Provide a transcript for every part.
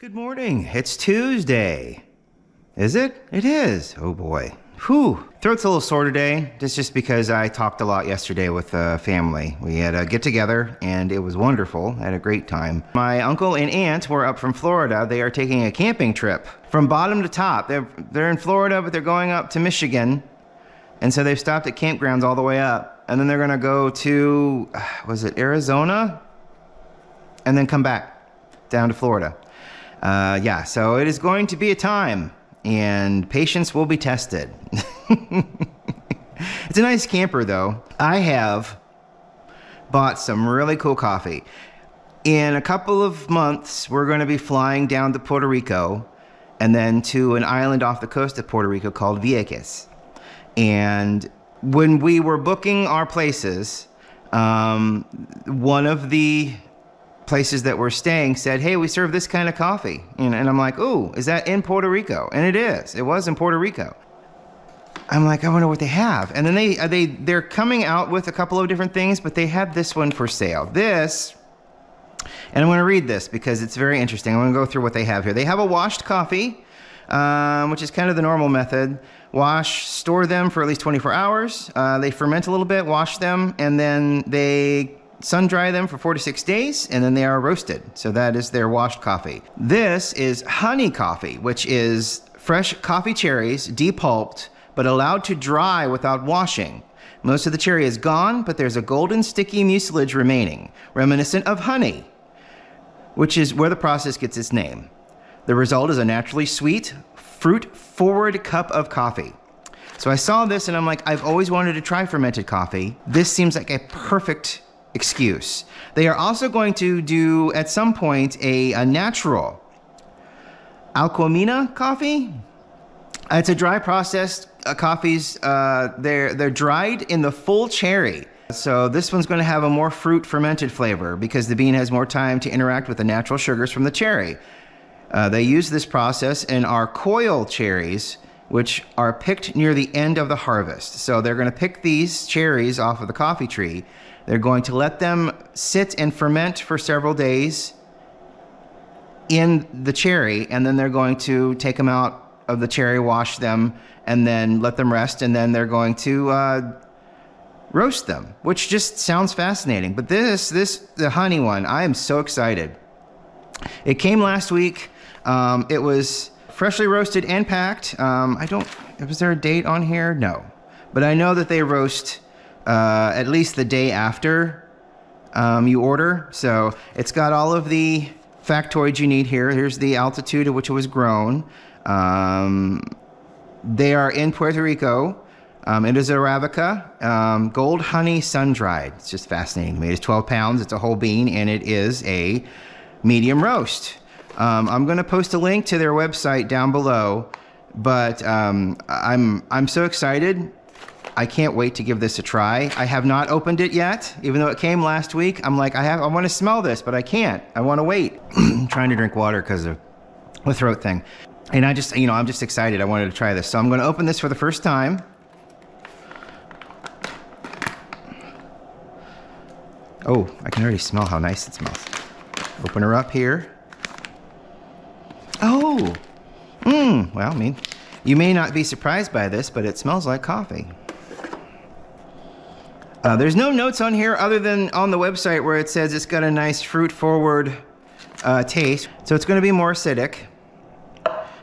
Good morning. It's Tuesday. Is it? It is. Oh boy. Whew. Throat's a little sore today. That's just because I talked a lot yesterday with the family. We had a get together and it was wonderful. I had a great time. My uncle and aunt were up from Florida. They are taking a camping trip from bottom to top. They're in Florida, but they're going up to Michigan. And so they've stopped at campgrounds all the way up. And then they're going to go to, was it Arizona? And then come back down to Florida. Yeah, so it is going to be a time, and patience will be tested. It's a nice camper, though. I have bought some really cool coffee. In a couple of months, we're going to be flying down to Puerto Rico, and then to an island off the coast of Puerto Rico called Vieques. And when we were booking our places, one of the places that we're staying said, hey, we serve this kind of coffee. And I'm like, ooh, is that in Puerto Rico? And it is. It was in Puerto Rico. I'm like, I wonder what they have. And then they're coming out with a couple of different things, but they had this one for sale. This, and I'm going to read this because it's very interesting. I'm going to go through what they have here. They have a washed coffee, which is kind of the normal method. Wash, store them for at least 24 hours. They ferment a little bit, wash them, and then they sun dry them for 4 to 6 days, and then they are roasted. So that is their washed coffee. This is honey coffee, which is fresh coffee cherries, depulped, but allowed to dry without washing. Most of the cherry is gone, but there's a golden sticky mucilage remaining, reminiscent of honey, which is where the process gets its name. The result is a naturally sweet, fruit-forward cup of coffee. So I saw this and I'm like, I've always wanted to try fermented coffee. This seems like a perfect excuse. They are also going to do, at some point, a natural Alcomina coffee. It's a dry processed coffees. They're dried in the full cherry. So this one's going to have a more fruit fermented flavor because the bean has more time to interact with the natural sugars from the cherry. They use this process in our coil cherries, which are picked near the end of the harvest. So they're going to pick these cherries off of the coffee tree. They're going to let them sit and ferment for several days in the cherry, and then they're going to take them out of the cherry, wash them, and then let them rest, and then they're going to roast them, which just sounds fascinating. But the honey one, I am so excited. It came last week. It was freshly roasted and packed. Was there a date on here? No. But I know that they roast at least the day after you order. So it's got all of the factoids you need here. Here's the altitude at which it was grown. They are in Puerto Rico. It is Arabica, gold honey sun-dried. It's just fascinating to me. It's 12 pounds. It's a whole bean, and it is a medium roast. I'm going to post a link to their website down below, but I'm so excited. I can't wait to give this a try. I have not opened it yet, even though it came last week. I'm like, I want to smell this, but I can't. I want to wait. I'm trying to drink water because of the throat thing. And I'm just excited. I wanted to try this. So I'm going to open this for the first time. Oh, I can already smell how nice it smells. Open her up here. Oh, well, I mean, you may not be surprised by this, but it smells like coffee. There's no notes on here other than on the website where it says it's got a nice fruit-forward taste. So it's going to be more acidic.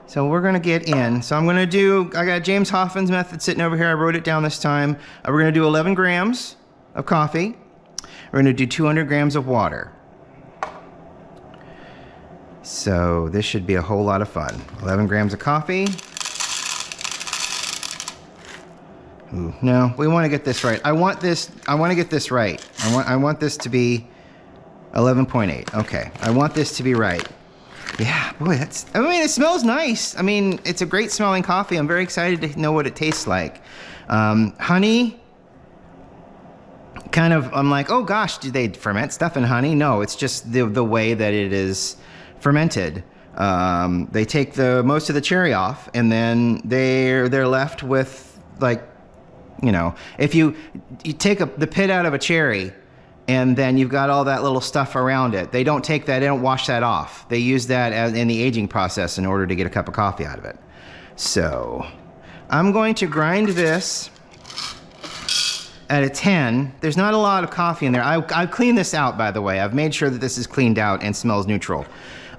So we're going to get in. So I got James Hoffman's method sitting over here. I wrote it down this time. We're going to do 11 grams of coffee. We're going to do 200 grams of water. So this should be a whole lot of fun. 11 grams of coffee. Ooh, no, we want to get this right. I want to get this right. I want this to be 11.8. Okay. I want this to be right. Yeah, boy, it smells nice. I mean, it's a great smelling coffee. I'm very excited to know what it tastes like. Honey, kind of, I'm like, oh gosh, do they ferment stuff in honey? No, it's just the way that it is fermented. They take most of the cherry off, and then they're left with, like, if you take the pit out of a cherry and then you've got all that little stuff around it. They don't take that, they don't wash that off. They use that in the aging process in order to get a cup of coffee out of it. So I'm going to grind this at a 10. There's not a lot of coffee in there. I've cleaned this out, by the way. I've made sure that this is cleaned out and smells neutral.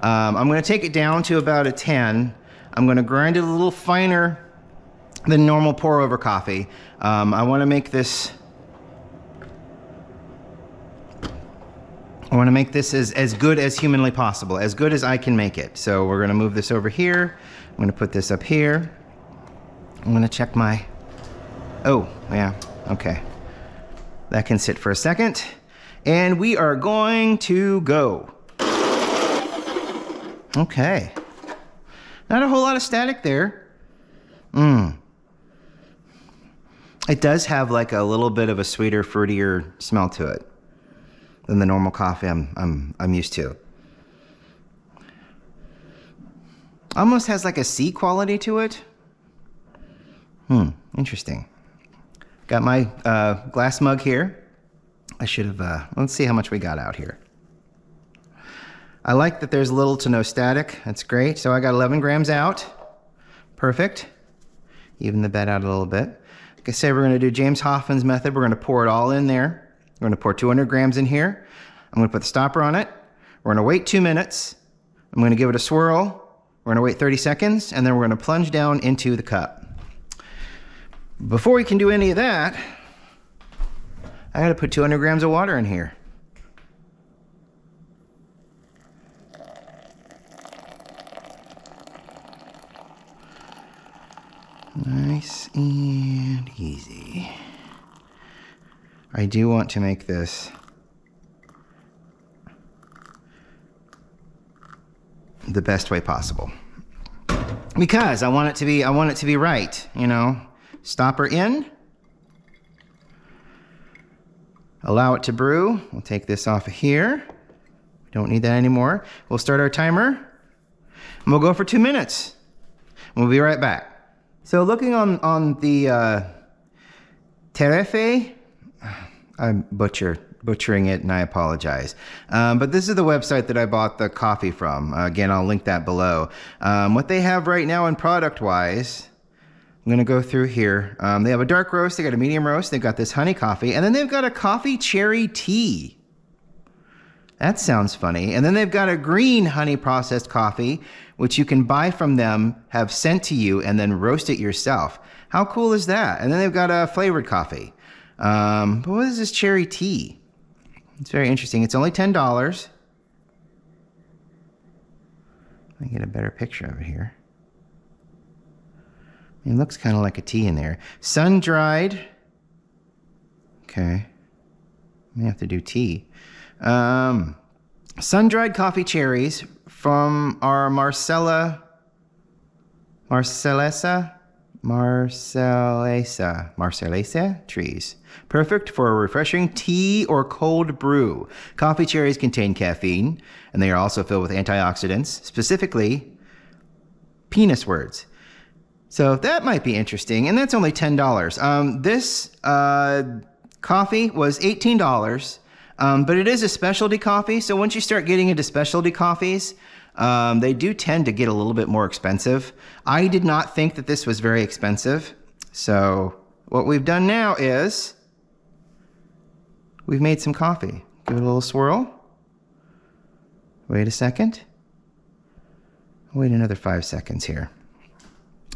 I'm going to take it down to about a 10. I'm going to grind it a little finer than normal pour over coffee. I want to make this as good as humanly possible, as good as I can make it. So we're going to move this over here. I'm going to put this up here. I'm going to check my, oh, yeah, okay. That can sit for a second. And we are going to go. Okay. Not a whole lot of static there. It does have like a little bit of a sweeter, fruitier smell to it than the normal coffee I'm used to. Almost has like a sea quality to it. Interesting. Got my glass mug here. I should have, let's see how much we got out here. I like that there's little to no static. That's great. So I got 11 grams out. Perfect. Even the bed out a little bit. Like I say, we're going to do James Hoffmann's method. We're going to pour it all in there. We're going to pour 200 grams in here. I'm going to put the stopper on it. We're going to wait 2 minutes. I'm going to give it a swirl. We're going to wait 30 seconds, and then we're going to plunge down into the cup. Before we can do any of that, I got to put 200 grams of water in here. Nice and easy. I do want to make this the best way possible, because I want it to be right, you know. Stopper in. Allow it to brew. We'll take this off of here. We don't need that anymore. We'll start our timer, and we'll go for 2 minutes. We'll be right back. So looking on the Terefe, I'm butchering it, and I apologize. But this is the website that I bought the coffee from. Again, I'll link that below. What they have right now in product-wise, I'm gonna go through here. They have a dark roast, they got a medium roast, they've got this honey coffee, and then they've got a coffee cherry tea. That sounds funny. And then they've got a green honey processed coffee, which you can buy from them, have sent to you, and then roast it yourself. How cool is that? And then they've got a flavored coffee. But what is this cherry tea? It's very interesting. It's only $10. Let me get a better picture of it here. It looks kind of like a tea in there. Sun-dried. Okay. May have to do tea. Sun-dried coffee cherries from our Marcellesa trees. Perfect for a refreshing tea or cold brew. Coffee cherries contain caffeine, and they are also filled with antioxidants, specifically penis words. So that might be interesting, and that's only $10. This coffee was $18, but it is a specialty coffee, so once you start getting into specialty coffees, they do tend to get a little bit more expensive. I did not think that this was very expensive, so what we've done now is we've made some coffee. Give it a little swirl. Wait a second. Wait another 5 seconds here.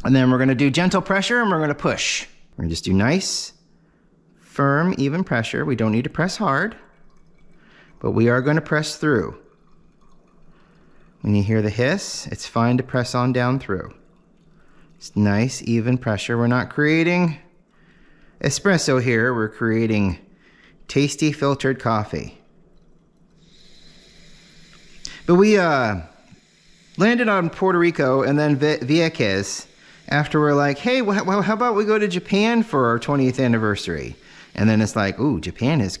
And then we're going to do gentle pressure, and we're going to push. We're going to just do nice, firm, even pressure. We don't need to press hard, but we are going to press through. When you hear the hiss, it's fine to press on down through. It's nice, even pressure. We're not creating espresso here. We're creating tasty filtered coffee. But we landed on Puerto Rico and then Vieques after we're like, hey, well, how about we go to Japan for our 20th anniversary? And then it's like, ooh, Japan is...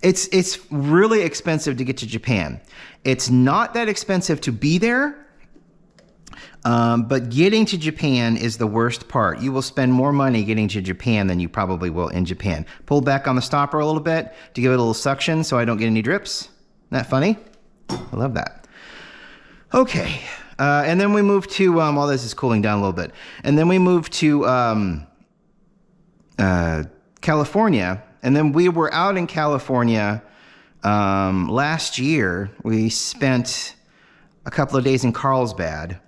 It's really expensive to get to Japan. It's not that expensive to be there. But getting to Japan is the worst part. You will spend more money getting to Japan than you probably will in Japan. Pull back on the stopper a little bit to give it a little suction so I don't get any drips. Isn't that funny? I love that. Okay. And then we moved to, while this is cooling down a little bit, and then we moved to California. And then we were out in California last year. We spent a couple of days in Carlsbad.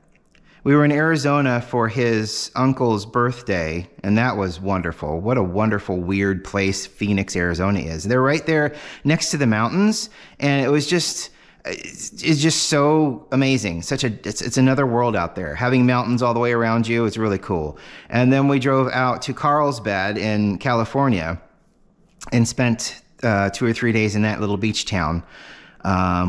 We were in Arizona for his uncle's birthday, and that was wonderful. What a wonderful, weird place Phoenix, Arizona is. They're right there next to the mountains, and it's just so amazing. It's another world out there. Having mountains all the way around you is really cool. And then we drove out to Carlsbad in California and spent 2 or 3 days in that little beach town.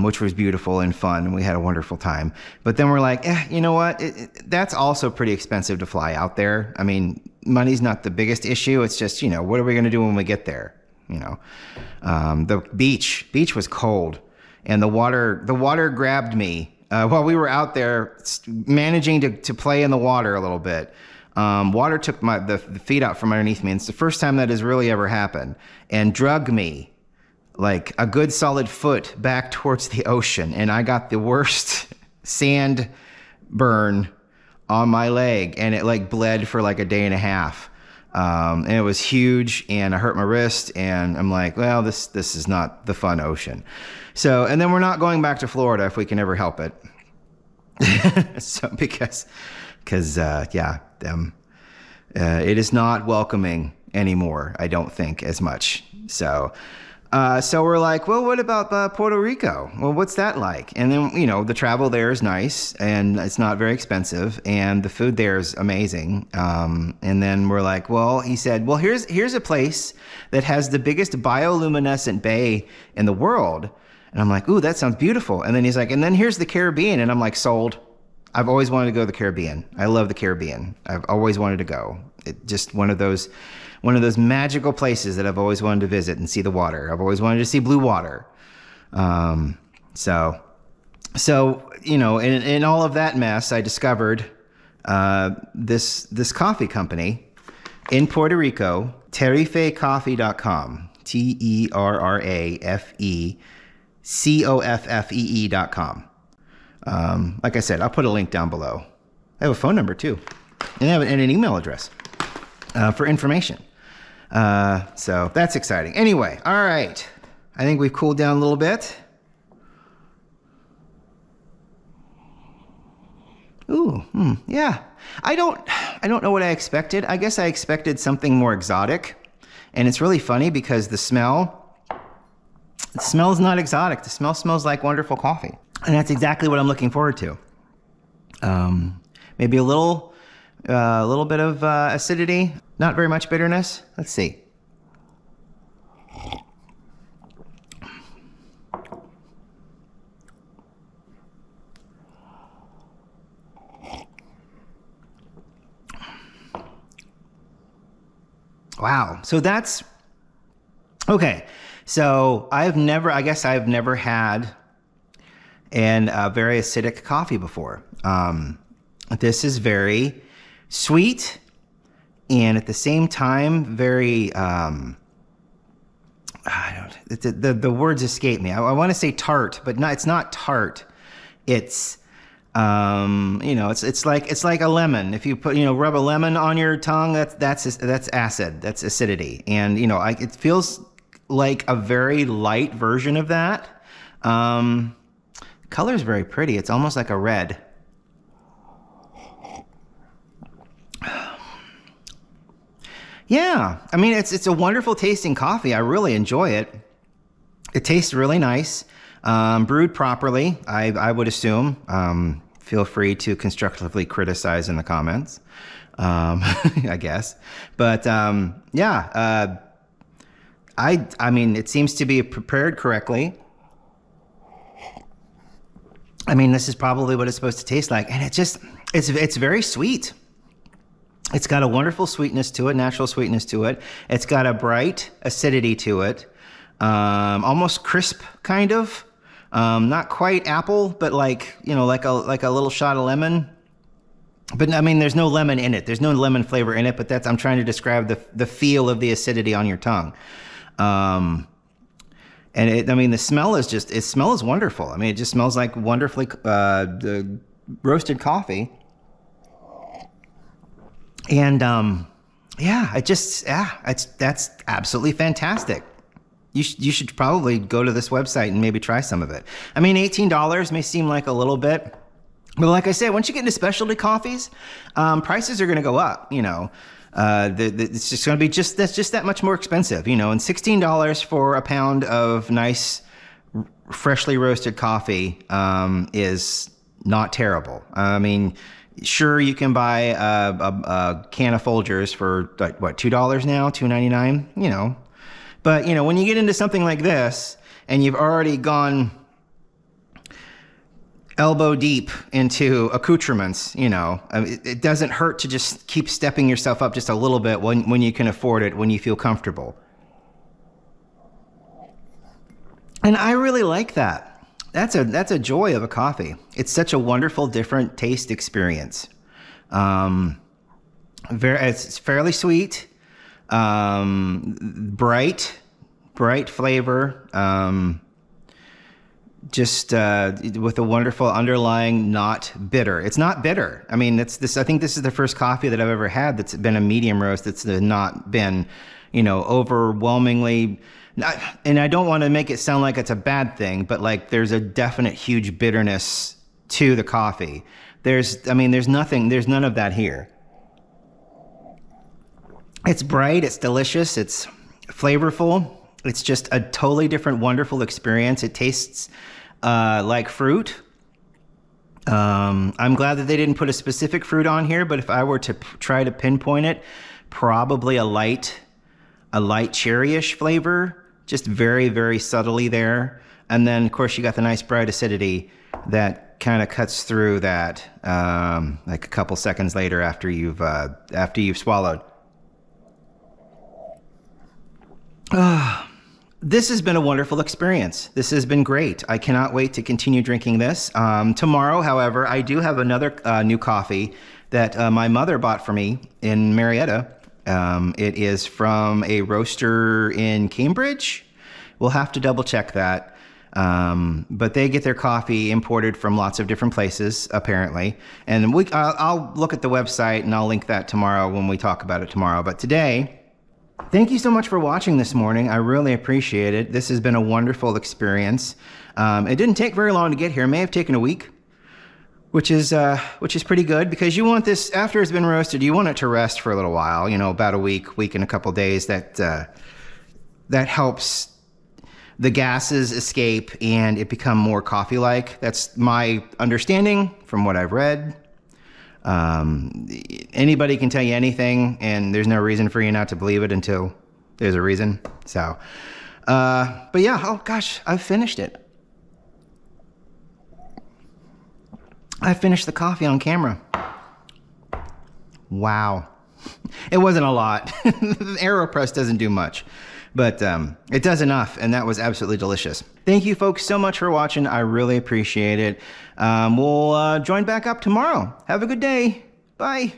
Which was beautiful and fun. We had a wonderful time. But then we're like, you know what? That's also pretty expensive to fly out there. I mean, money's not the biggest issue. It's just, what are we going to do when we get there? The beach was cold, and the water grabbed me while we were out there managing to play in the water a little bit. Water took the feet out from underneath me, and it's the first time that has really ever happened, and drug me like a good solid foot back towards the ocean, and I got the worst sand burn on my leg, and it like bled for like a day and a half. And it was huge, and I hurt my wrist, and I'm like, well, this is not the fun ocean. So, and then we're not going back to Florida if we can ever help it. So because it is not welcoming anymore, I don't think, as much. So we're like, well, what about Puerto Rico? Well, what's that like? And then, the travel there is nice, and it's not very expensive, and the food there is amazing. And then we're like, well, he said, well, here's a place that has the biggest bioluminescent bay in the world. And I'm like, ooh, that sounds beautiful. And then he's like, and then here's the Caribbean. And I'm like, sold. I've always wanted to go to the Caribbean. I love the Caribbean. I've always wanted to go. It just one of those magical places that I've always wanted to visit and see the water. I've always wanted to see blue water. So in all of that mess, I discovered this coffee company in Puerto Rico, terrafecoffee.com, TerrafeCoffee.com. Like I said, I'll put a link down below. I have a phone number too, and an email address for information. So that's exciting. Anyway, all right. I think we've cooled down a little bit. Ooh, yeah. I don't know what I expected. I guess I expected something more exotic, and it's really funny because the smell is not exotic. The smell smells like wonderful coffee, and that's exactly what I'm looking forward to. Maybe a little bit of acidity, not very much bitterness. Let's see. Wow. So that's okay. So I've never had a very acidic coffee before. This is very sweet, and at the same time, very, the words escape me. I want to say tart, but it's not tart. It's, it's like a lemon. If you rub a lemon on your tongue, that's acid, that's acidity. And, it feels like a very light version of that. Color is very pretty. It's almost like a red. Yeah, I mean, it's a wonderful tasting coffee. I really enjoy it. It tastes really nice. Brewed properly, I would assume. Feel free to constructively criticize in the comments, I guess. But I mean, it seems to be prepared correctly. I mean, this is probably what it's supposed to taste like, and it's very sweet. It's got a wonderful sweetness to it, natural sweetness to it. It's got a bright acidity to it, almost crisp, kind of. Not quite apple, but like a little shot of lemon. But I mean, there's no lemon in it. There's no lemon flavor in it, but I'm trying to describe the feel of the acidity on your tongue. And I mean, the smell is it smells wonderful. I mean, it just smells like wonderfully roasted coffee. And yeah, that's absolutely fantastic. You should probably go to this website and maybe try some of it. I mean, $18 may seem like a little bit, but like I said, once you get into specialty coffees, prices are going to go up. You know, it's just going to be that's just that much more expensive. You know, and $16 for a pound of nice, freshly roasted coffee is not terrible. I mean, sure, you can buy a can of Folgers for like what, $2 now, $2.99. You know. But, you know, when you get into something like this and you've already gone elbow deep into accoutrements, you know, it doesn't hurt to just keep stepping yourself up just a little bit when you can afford it, when you feel comfortable. And I really like that. That's a joy of a coffee. It's such a wonderful, different taste experience. It's fairly sweet. Bright flavor, with a wonderful underlying, not bitter. It's not bitter. I mean, I think this is the first coffee that I've ever had that's been a medium roast that's not been, you know, overwhelmingly. And I don't want to make it sound like it's a bad thing, but like there's a definite huge bitterness to the coffee. There's none of that here. It's bright, it's delicious, it's flavorful. It's just a totally different, wonderful experience. It tastes like fruit. I'm glad that they didn't put a specific fruit on here, but if I were to try to pinpoint it, probably a light cherryish flavor, just very, very subtly there. And then, of course, you got the nice bright acidity that kind of cuts through that like a couple seconds later after you've swallowed. This has been a wonderful experience. This has been great. I cannot wait to continue drinking this. Tomorrow, however, I do have another new coffee that my mother bought for me in Marietta. It is from a roaster in Cambridge. We'll have to double check that. But they get their coffee imported from lots of different places, apparently. And I'll look at the website and I'll link that tomorrow when we talk about it tomorrow. But today, thank you so much for watching this morning. I really appreciate it. This has been a wonderful experience. It didn't take very long to get here. It may have taken a week, which is pretty good because you want this, after it's been roasted, you want it to rest for a little while, you know, about a week and a couple days. That helps the gases escape and it become more coffee-like. That's my understanding from what I've read. Anybody can tell you anything, and there's no reason for you not to believe it until there's a reason. So, but yeah, oh gosh, I've finished it. I finished the coffee on camera. Wow. It wasn't a lot. The AeroPress doesn't do much, but it does enough, and that was absolutely delicious. Thank you folks so much for watching. I really appreciate it. We'll join back up tomorrow. Have a good day. Bye.